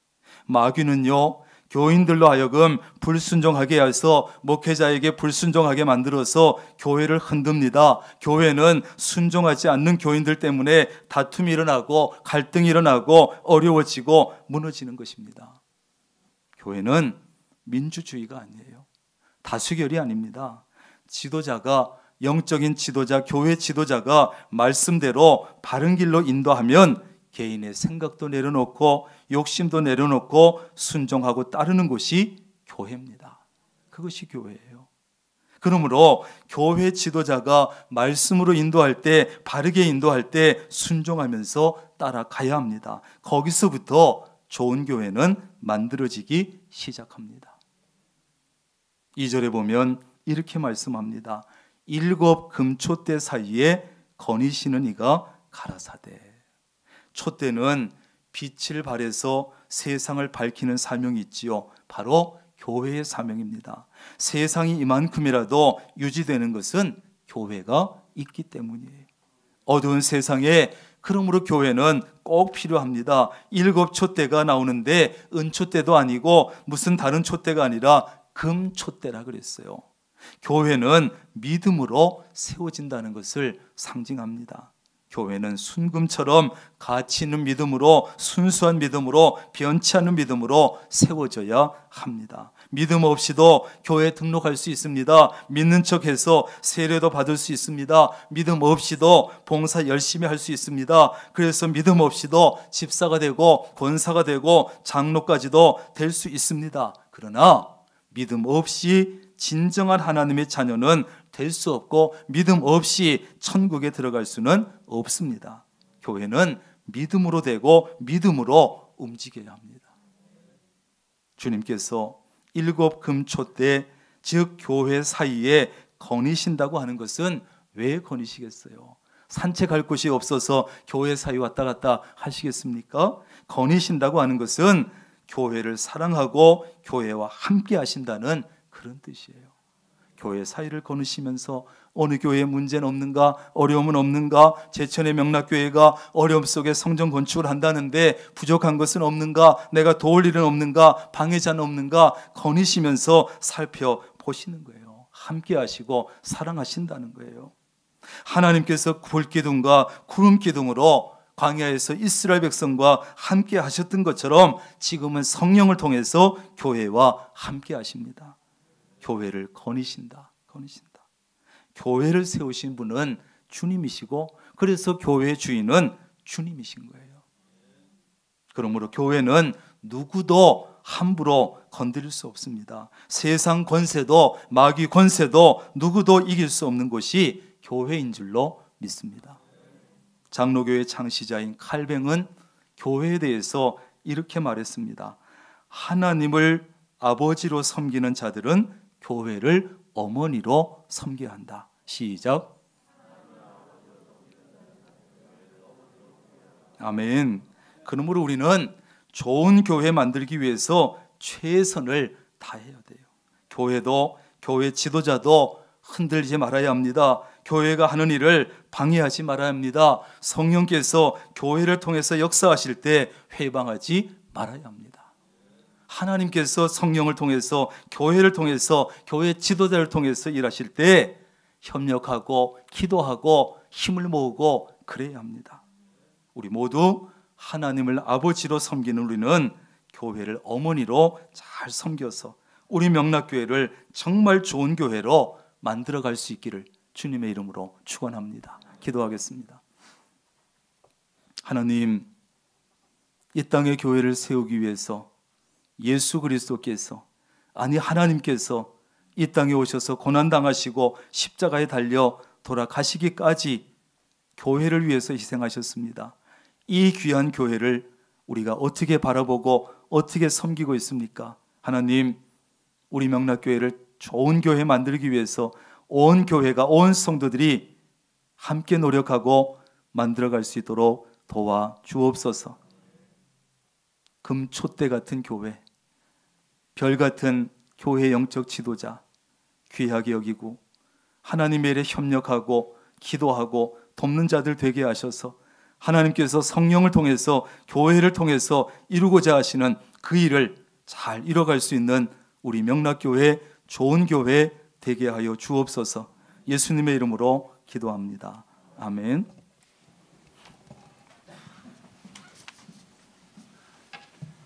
마귀는요, 교인들로 하여금 불순종하게 해서 목회자에게 불순종하게 만들어서 교회를 흔듭니다. 교회는 순종하지 않는 교인들 때문에 다툼이 일어나고 갈등이 일어나고 어려워지고 무너지는 것입니다. 교회는 민주주의가 아니에요. 다수결이 아닙니다. 지도자가, 영적인 지도자, 교회 지도자가 말씀대로 바른 길로 인도하면 개인의 생각도 내려놓고 욕심도 내려놓고 순종하고 따르는 곳이 교회입니다. 그것이 교회예요. 그러므로 교회 지도자가 말씀으로 인도할 때, 바르게 인도할 때 순종하면서 따라가야 합니다. 거기서부터 좋은 교회는 만들어지기 시작합니다. 2절에 보면 이렇게 말씀합니다. 7 금초대 사이에 거니시는 이가 가라사대. 촛대는 빛을 발해서 세상을 밝히는 사명이 있지요. 바로 교회의 사명입니다. 세상이 이만큼이라도 유지되는 것은 교회가 있기 때문이에요. 어두운 세상에 그러므로 교회는 꼭 필요합니다. 7 촛대가 나오는데 은촛대도 아니고 무슨 다른 촛대가 아니라 금촛대라 그랬어요. 교회는 믿음으로 세워진다는 것을 상징합니다. 교회는 순금처럼 가치 있는 믿음으로, 순수한 믿음으로, 변치 않는 믿음으로 세워져야 합니다. 믿음 없이도 교회에 등록할 수 있습니다. 믿는 척해서 세례도 받을 수 있습니다. 믿음 없이도 봉사 열심히 할 수 있습니다. 그래서 믿음 없이도 집사가 되고 권사가 되고 장로까지도 될 수 있습니다. 그러나 믿음 없이 진정한 하나님의 자녀는 될 수 없고 믿음 없이 천국에 들어갈 수는 없습니다. 교회는 믿음으로 되고 믿음으로 움직여야 합니다. 주님께서 7 금초대, 즉 교회 사이에 거니신다고 하는 것은 왜 거니시겠어요? 산책할 곳이 없어서 교회 사이 왔다 갔다 하시겠습니까? 거니신다고 하는 것은 교회를 사랑하고 교회와 함께 하신다는 그런 뜻이에요. 교회 사이를 거느시면서 어느 교회에 문제는 없는가, 어려움은 없는가, 제천의 명락교회가 어려움 속에 성전 건축을 한다는데 부족한 것은 없는가, 내가 도울 일은 없는가, 방해자는 없는가 거느시면서 살펴보시는 거예요. 함께 하시고 사랑하신다는 거예요. 하나님께서 불기둥과 구름기둥으로 광야에서 이스라엘 백성과 함께 하셨던 것처럼 지금은 성령을 통해서 교회와 함께 하십니다. 교회를 거니신다. 교회를 세우신 분은 주님이시고 그래서 교회의 주인은 주님이신 거예요. 그러므로 교회는 누구도 함부로 건드릴 수 없습니다. 세상 권세도 마귀 권세도 누구도 이길 수 없는 곳이 교회인 줄로 믿습니다. 장로교회 창시자인 칼뱅은 교회에 대해서 이렇게 말했습니다. 하나님을 아버지로 섬기는 자들은 교회를 어머니로 섬겨야 한다. 시작. 아멘. 그러므로 우리는 좋은 교회 만들기 위해서 최선을 다해야 돼요. 교회도, 교회 지도자도 흔들리지 말아야 합니다. 교회가 하는 일을 방해하지 말아야 합니다. 성령께서 교회를 통해서 역사하실 때 회방하지 말아야 합니다. 하나님께서 성령을 통해서 교회를 통해서 교회 지도자를 통해서 일하실 때 협력하고 기도하고 힘을 모으고 그래야 합니다. 우리 모두 하나님을 아버지로 섬기는 우리는 교회를 어머니로 잘 섬겨서 우리 명락교회를 정말 좋은 교회로 만들어갈 수 있기를 주님의 이름으로 축원합니다. 기도하겠습니다. 하나님, 이 땅의 교회를 세우기 위해서 예수 그리스도께서, 아니 하나님께서 이 땅에 오셔서 고난당하시고 십자가에 달려 돌아가시기까지 교회를 위해서 희생하셨습니다. 이 귀한 교회를 우리가 어떻게 바라보고 어떻게 섬기고 있습니까? 하나님, 우리 명락교회를 좋은 교회 만들기 위해서 온 교회가, 온 성도들이 함께 노력하고 만들어갈 수 있도록 도와주옵소서. 금촛대 같은 교회, 별 같은 교회 영적 지도자 귀하게 여기고 하나님의 일에 협력하고 기도하고 돕는 자들 되게 하셔서 하나님께서 성령을 통해서 교회를 통해서 이루고자 하시는 그 일을 잘 이뤄갈 수 있는 우리 명락교회, 좋은 교회 되게 하여 주옵소서. 예수님의 이름으로 기도합니다. 아멘.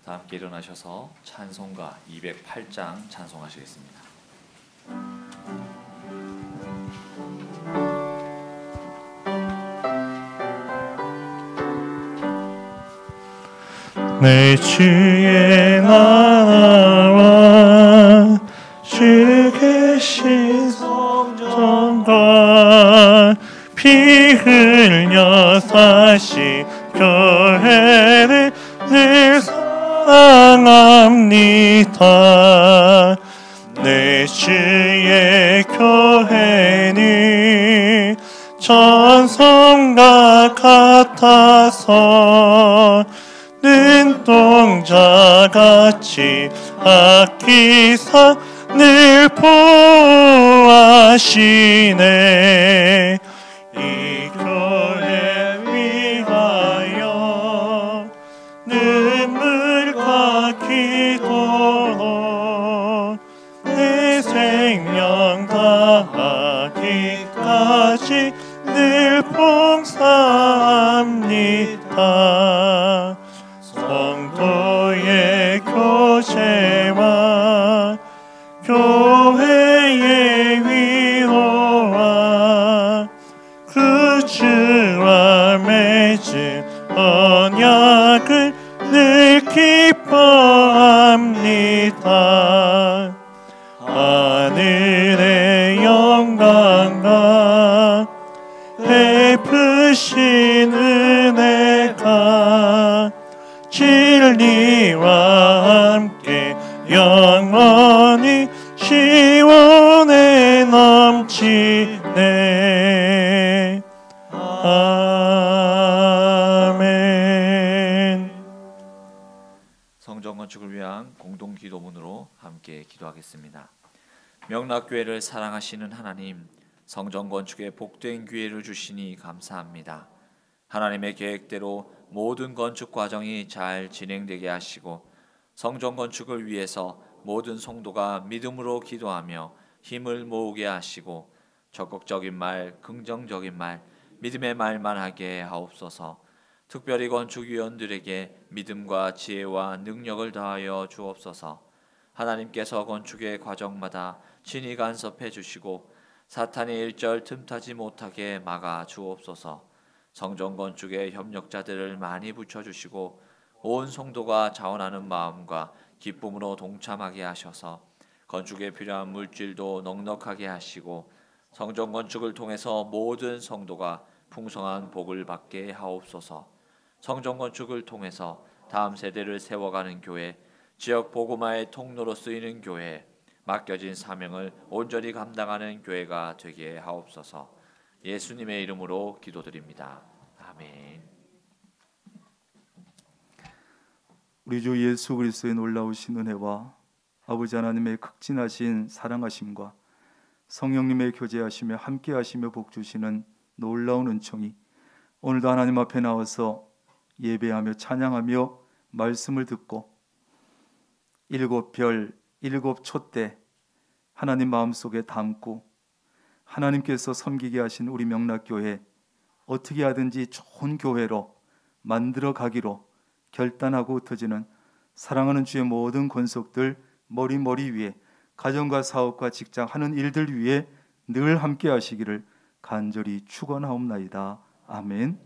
다 함께 일어나셔서 찬송가 208장 찬송하시겠습니다. 내 주의 나라와 주 계신 피 흘려 사신 교회를 늘 사랑합니다. 내 주의 교회는 전성과 같아서 눈동자같이 아끼사 늘 보호하시네. 이 교회 위하여 눈물과 기도로 내 생명 다하기까지 늘 봉사합니다. 성도의 교제와 교회의 위로와 그 주와 맺은 언약을 늘 기뻐합니다. 하늘의 영광과 베푸신 은혜가 진리와 함께 영원히 시원에 넘치네. 아멘. 성전 건축을 위한 공동 기도문으로 함께 기도하겠습니다. 명락교회를 사랑하시는 하나님, 성전 건축에 복된 기회를 주시니 감사합니다. 하나님의 계획대로 모든 건축 과정이 잘 진행되게 하시고 성전 건축을 위해서 모든 성도가 믿음으로 기도하며 힘을 모으게 하시고 적극적인 말, 긍정적인 말, 믿음의 말만 하게 하옵소서. 특별히 건축위원들에게 믿음과 지혜와 능력을 다하여 주옵소서. 하나님께서 건축의 과정마다 친히 간섭해 주시고 사탄이 일절 틈타지 못하게 막아 주옵소서. 성전 건축의 협력자들을 많이 붙여주시고 온 성도가 자원하는 마음과 기쁨으로 동참하게 하셔서 건축에 필요한 물질도 넉넉하게 하시고 성전 건축을 통해서 모든 성도가 풍성한 복을 받게 하옵소서. 성전 건축을 통해서 다음 세대를 세워가는 교회, 지역 복음화의 통로로 쓰이는 교회, 맡겨진 사명을 온전히 감당하는 교회가 되게 하옵소서. 예수님의 이름으로 기도드립니다. 아멘. 우리 주 예수 그리스도의 놀라우신 은혜와 아버지 하나님의 극진하신 사랑하심과 성령님의 교제하시며 함께하시며 복주시는 놀라운 은총이 오늘도 하나님 앞에 나와서 예배하며 찬양하며 말씀을 듣고 일곱 별, 일곱 촛대 하나님 마음속에 담고 하나님께서 섬기게 하신 우리 명락교회 어떻게 하든지 좋은 교회로 만들어 가기로 결단하고 흩어지는 사랑하는 주의 모든 권속들 머리 위에 가정과 사업과 직장 하는 일들 위에 늘 함께 하시기를 간절히 축원하옵나이다. 아멘.